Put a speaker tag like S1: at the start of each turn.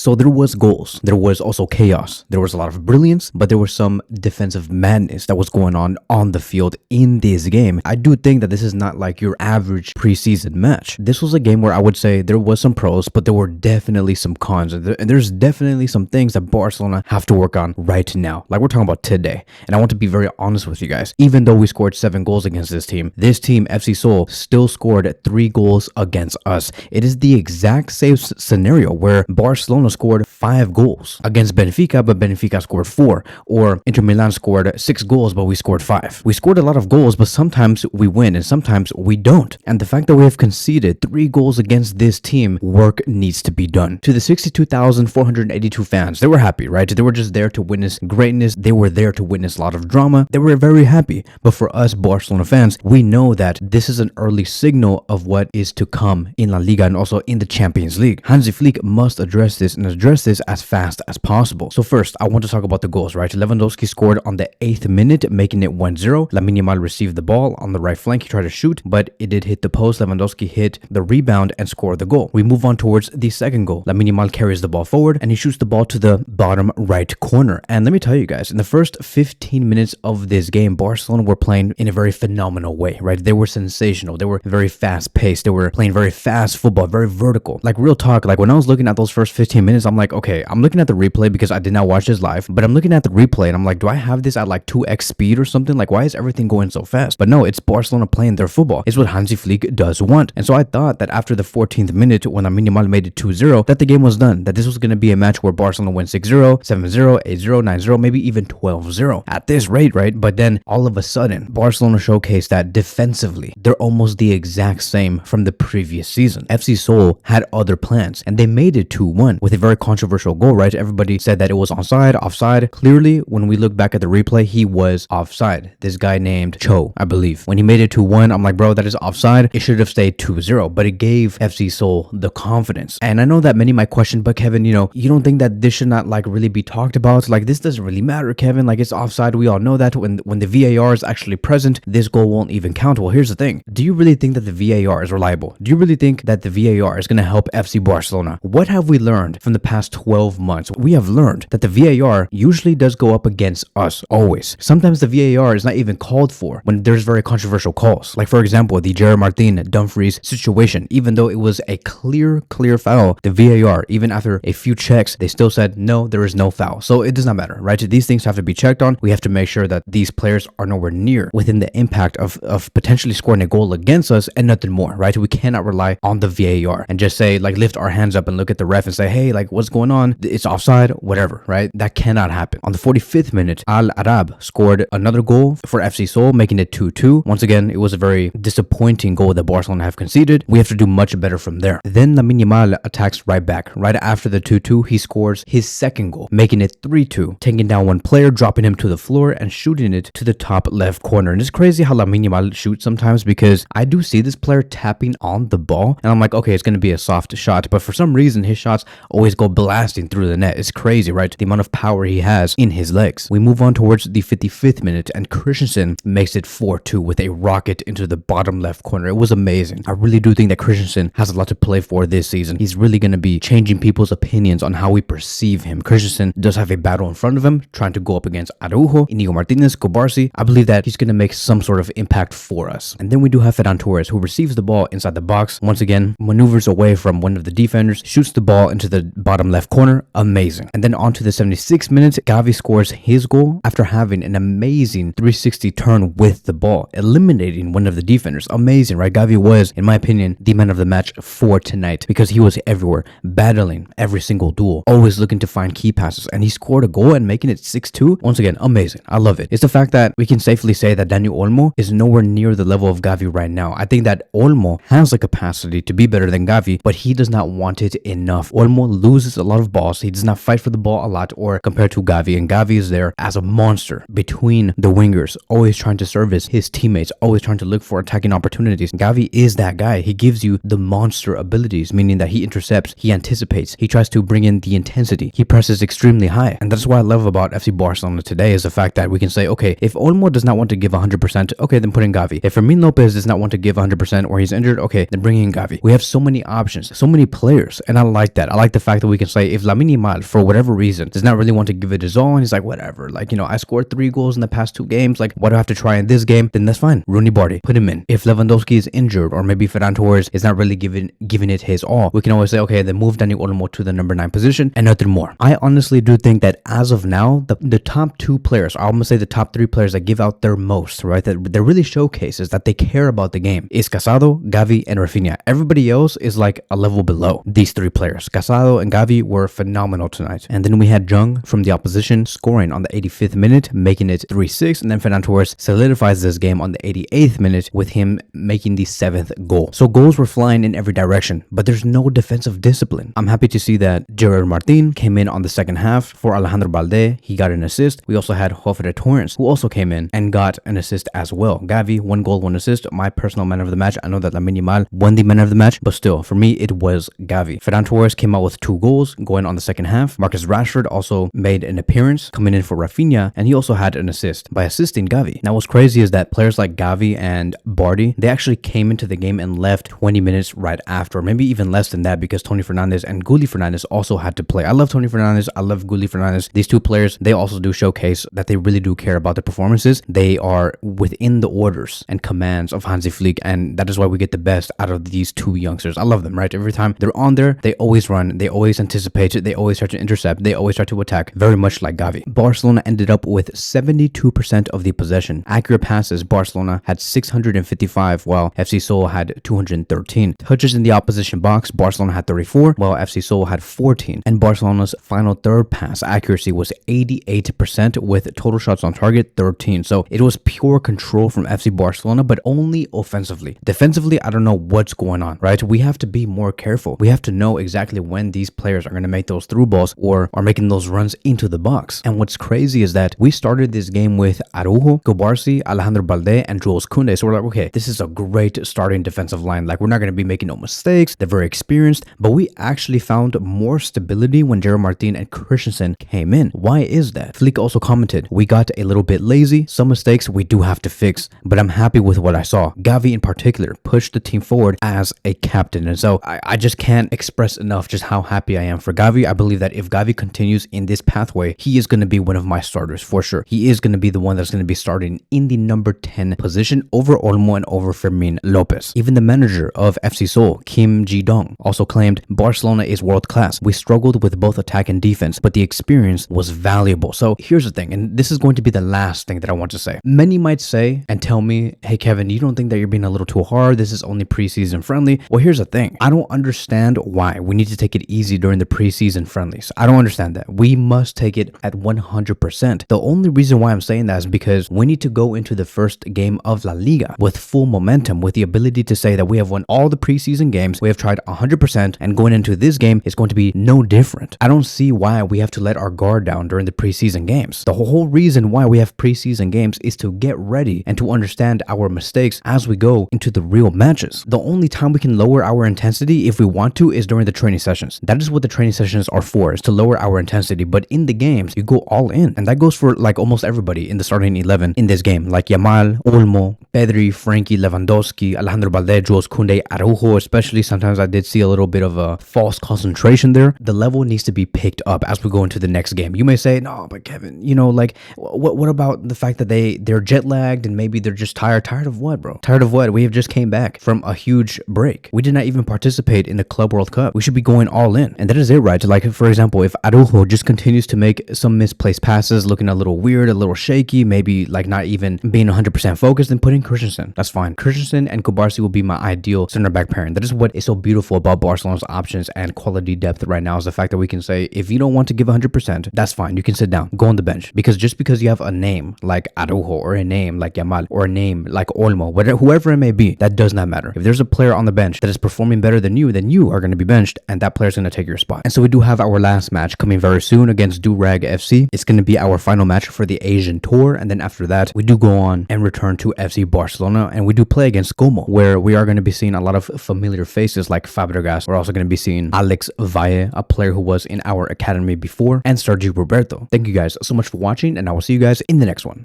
S1: So there was goals, there was also chaos, there was a lot of brilliance, but there was some defensive madness that was going on the field in this game. I do think that this is not like your average preseason match. This was a game where I would say there was some pros, but there were definitely some cons, and there's definitely some things that Barcelona have to work on right now, like we're talking about today. And I want to be very honest with you guys. Even though we scored 7 goals against this team, FC Seoul, still scored 3 goals against us. It is the exact same scenario where Barcelona scored 5 goals against Benfica, but Benfica scored 4, or Inter Milan scored 6 goals, but we scored 5. We scored a lot of goals, but sometimes we win and sometimes we don't. And the fact that we have conceded 3 goals against this team, work needs to be done. To the 62,482 fans, they were happy, right? They were just there to witness greatness. They were there to witness a lot of drama. They were very happy. But for us Barcelona fans, we know that this is an early signal of what is to come in La Liga and also in the Champions League. Hansi Flick must address this and address this as fast as possible. So first, I want to talk about the goals, right? Lewandowski scored on the 8th minute, making it 1-0. Lamine Yamal received the ball on the right flank. He tried to shoot, but it did hit the post. Lewandowski hit the rebound and scored the goal. We move on towards the second goal. Lamine Yamal carries the ball forward and he shoots the ball to the bottom right corner. And let me tell you guys, in the first 15 minutes of this game, Barcelona were playing in a very phenomenal way, right? They were sensational. They were very fast paced. They were playing very fast football, very vertical. Like real talk, like when I was looking at those first 15 minutes, I'm like, okay, I'm looking at the replay because I did not watch this live, but I'm looking at the replay and I'm like, do I have this at like 2x speed or something? Like, why is everything going so fast? But no, it's Barcelona playing their football. It's what Hansi Flick does want. And so I thought that after the 14th minute, when Lamine Yamal made it 2-0, that the game was done, that this was going to be a match where Barcelona wins 6-0, 7-0, 8-0, 9-0, maybe even 12-0 at this rate, right? But then all of a sudden, Barcelona showcased that defensively, they're almost the exact same from the previous season. FC Seoul had other plans and they made it 2-1 with a very controversial goal, right? Everybody said that it was onside, offside. Clearly, when we look back at the replay, he was offside. This guy named Cho, I believe. When he made it 2-1, I'm like, bro, that is offside. It should have stayed 2-0, but it gave FC Seoul the confidence. And I know that many might question, but Kevin, you don't think that this should not like really be talked about? Like, this doesn't really matter, Kevin. Like, it's offside. We all know that. When the VAR is actually present, this goal won't even count. Well, here's the thing. Do you really think that the VAR is reliable? Do you really think that the VAR is going to help FC Barcelona? What have we learned from the past 12 months? We have learned that the VAR usually does go up against us, always. Sometimes the VAR is not even called for when there's very controversial calls. Like, for example, the Gerard Martin Dumfries situation. Even though it was a clear foul, the VAR, even after a few checks, they still said, no, there is no foul. So it does not matter, right? These things have to be checked on. We have to make sure that these players are nowhere near within the impact of potentially scoring a goal against us and nothing more, right? We cannot rely on the VAR and just say, like, lift our hands up and look at the ref and say, hey, like, what's going on? It's offside, whatever, right? That cannot happen. On the 45th minute, Al Arab scored another goal for FC Seoul, making it 2-2. Once again, it was a very disappointing goal that Barcelona have conceded. We have to do much better from there. Then Lamine Yamal attacks right back. Right after the 2-2, he scores his second goal, making it 3-2, taking down one player, dropping him to the floor and shooting it to the top left corner. And it's crazy how Lamine Yamal shoots sometimes, because I do see this player tapping on the ball and I'm like, okay, it's going to be a soft shot, but for some reason his shots always go blasting through the net. It's crazy, right? The amount of power he has in his legs. We move on towards the 55th minute and Christensen makes it 4-2 with a rocket into the bottom left corner. It was amazing. I really do think that Christensen has a lot to play for this season. He's really going to be changing people's opinions on how we perceive him. Christensen does have a battle in front of him, trying to go up against Araujo, Inigo Martinez, Kobarsi. I believe that he's going to make some sort of impact for us. And then we do have Ferran Torres, who receives the ball inside the box. Once again, maneuvers away from one of the defenders, shoots the ball into the bottom left corner. Amazing. And then on to the 76th minute, Gavi scores his goal after having an amazing 360 turn with the ball, eliminating one of the defenders. Amazing, right? Gavi was, in my opinion, the man of the match for tonight, because he was everywhere, battling every single duel, always looking to find key passes, and he scored a goal and making it 6-2. Once again, amazing. I love it. It's the fact that we can safely say that Daniel Olmo is nowhere near the level of Gavi right now. I think that Olmo has the capacity to be better than Gavi, but he does not want it enough. Olmo loses a lot of balls. He does not fight for the ball a lot, or compared to Gavi, and Gavi is there as a monster between the wingers, always trying to service his teammates, always trying to look for attacking opportunities. Gavi is that guy. He gives you the monster abilities, meaning that he intercepts, he anticipates, he tries to bring in the intensity, he presses extremely high. And that's what I love about FC Barcelona today, is the fact that we can say, okay, if Olmo does not want to give 100%, okay, then put in Gavi. If Fermin Lopez does not want to give 100% or he's injured, okay, then bring in Gavi. We have so many options, so many players, and I like that. I like the fact fact that we can say if Lamine Yamal, for whatever reason, does not really want to give it his all, and he's like, whatever, like, you know, I scored 3 goals in the past 2 games, like, what do I have to try in this game? Then that's fine. Rooney Barty, put him in. If Lewandowski is injured, or maybe Ferran Torres is not really giving it his all, we can always say, okay, then move Dani Olmo to the number 9 position and nothing more. I honestly do think that as of now, the top 2 players, I'm gonna say the top 3 players that give out their most, right, that really showcases that they care about the game, is Casado, Gavi, and Rafinha. Everybody else is like a level below these 3 players. Casado and Gavi were phenomenal tonight. And then we had Jung from the opposition scoring on the 85th minute, making it 3-6, and then Ferran Torres solidifies this game on the 88th minute with him making the 7th goal. So goals were flying in every direction, but there's no defensive discipline. I'm happy to see that Gerard Martin came in on the second half for Alejandro Balde. He got an assist. We also had Jofre Torrens, who also came in and got an assist as well. Gavi, 1 goal, 1 assist. My personal man of the match. I know that Lamine Yamal won the man of the match, but still, for me, it was Gavi. Ferran Torres came out with 2 goals going on the second half. Marcus Rashford also made an appearance coming in for Rafinha, and he also had an assist by assisting Gavi. Now, what's crazy is that players like Gavi and Barty, they actually came into the game and left 20 minutes right after, maybe even less than that, because Tony Fernandes and Gulli Fernandes also had to play. I love Tony Fernandes. I love Gulli Fernandes. These 2 players, they also do showcase that they really do care about their performances. They are within the orders and commands of Hansi Flick, and that is why we get the best out of these 2 youngsters. I love them, right? Every time they're on there, they always run, they always anticipate, they always try to intercept, they always try to attack, very much like Gavi. Barcelona ended up with 72% of the possession. Accurate passes, Barcelona had 655, while FC Seoul had 213. Touches in the opposition box, Barcelona had 34, while FC Seoul had 14. And Barcelona's final third pass accuracy was 88%, with total shots on target 13. So it was pure control from FC Barcelona, but only offensively. Defensively, I don't know what's going on, right? We have to be more careful. We have to know exactly when these players are going to make those through balls or are making those runs into the box. And what's crazy is that we started this game with Araujo, Cubarsí, Alejandro Balde, and Jules Koundé. So we're like, okay, this is a great starting defensive line. Like, we're not going to be making no mistakes. They're very experienced, but we actually found more stability when Gerard Martin and Christensen came in. Why is that? Flick also commented, we got a little bit lazy. Some mistakes we do have to fix, but I'm happy with what I saw. Gavi in particular pushed the team forward as a captain. And so I just can't express enough just how happy I am for Gavi. I believe that if Gavi continues in this pathway, he is going to be one of my starters for sure. He is going to be the one that's going to be starting in the number 10 position over Olmo and over Fermin Lopez. Even the manager of FC Seoul, Kim Ji-dong, also claimed Barcelona is world class. We struggled with both attack and defense, but the experience was valuable. So here's the thing, and this is going to be the last thing that I want to say. Many might say and tell me, hey Kevin, you don't think that you're being a little too hard? This is only preseason friendly. Well, here's the thing. I don't understand why we need to take it easy during the preseason friendlies. I don't understand that. We must take it at 100%. The only reason why I'm saying that is because we need to go into the first game of La Liga with full momentum, with the ability to say that we have won all the preseason games, we have tried 100%, and going into this game is going to be no different. I don't see why we have to let our guard down during the preseason games. The whole reason why we have preseason games is to get ready and to understand our mistakes as we go into the real matches. The only time we can lower our intensity if we want to is during the training sessions. That is what the training sessions are for, is to lower our intensity. But in the games, you go all in. And that goes for like almost everybody in the starting 11 in this game, like Yamal, Olmo, Pedri, Frankie, Lewandowski, Alejandro Balde, Jules Koundé, Araujo especially. Sometimes I did see a little bit of a false concentration there. The level needs to be picked up as we go into the next game. You may say, no, but Kevin, you know, like, what about the fact that they're jet lagged and maybe they're just tired? Tired of what, bro? Tired of what? We have just came back from a huge break. We did not even participate in the Club World Cup. We should be going all in. And that is it, right? Like, for example, if Araujo just continues to make some misplaced passes, looking a little weird, a little shaky, maybe like not even being 100% focused, then put in Christensen. That's fine. Christensen and Cubarsí will be my ideal center back pairing. That is what is so beautiful about Barcelona's options and quality depth right now, is the fact that we can say, if you don't want to give 100%, that's fine. You can sit down, go on the bench. Because just because you have a name like Araujo or a name like Yamal or a name like Olmo, whatever, whoever it may be, that does not matter. If there's a player on the bench that is performing better than you, then you are going to be benched and that player is going to take your spot. And so we do have our last match coming very soon against Durag FC. It's going to be our final match for the Asian tour. And then after that, we do go on and return to FC Barcelona, and we do play against Como, where we are going to be seeing a lot of familiar faces like Fabregas. We're also going to be seeing Alex Valle, a player who was in our academy before, and Sergio Roberto. Thank you guys so much for watching, and I will see you guys in the next one.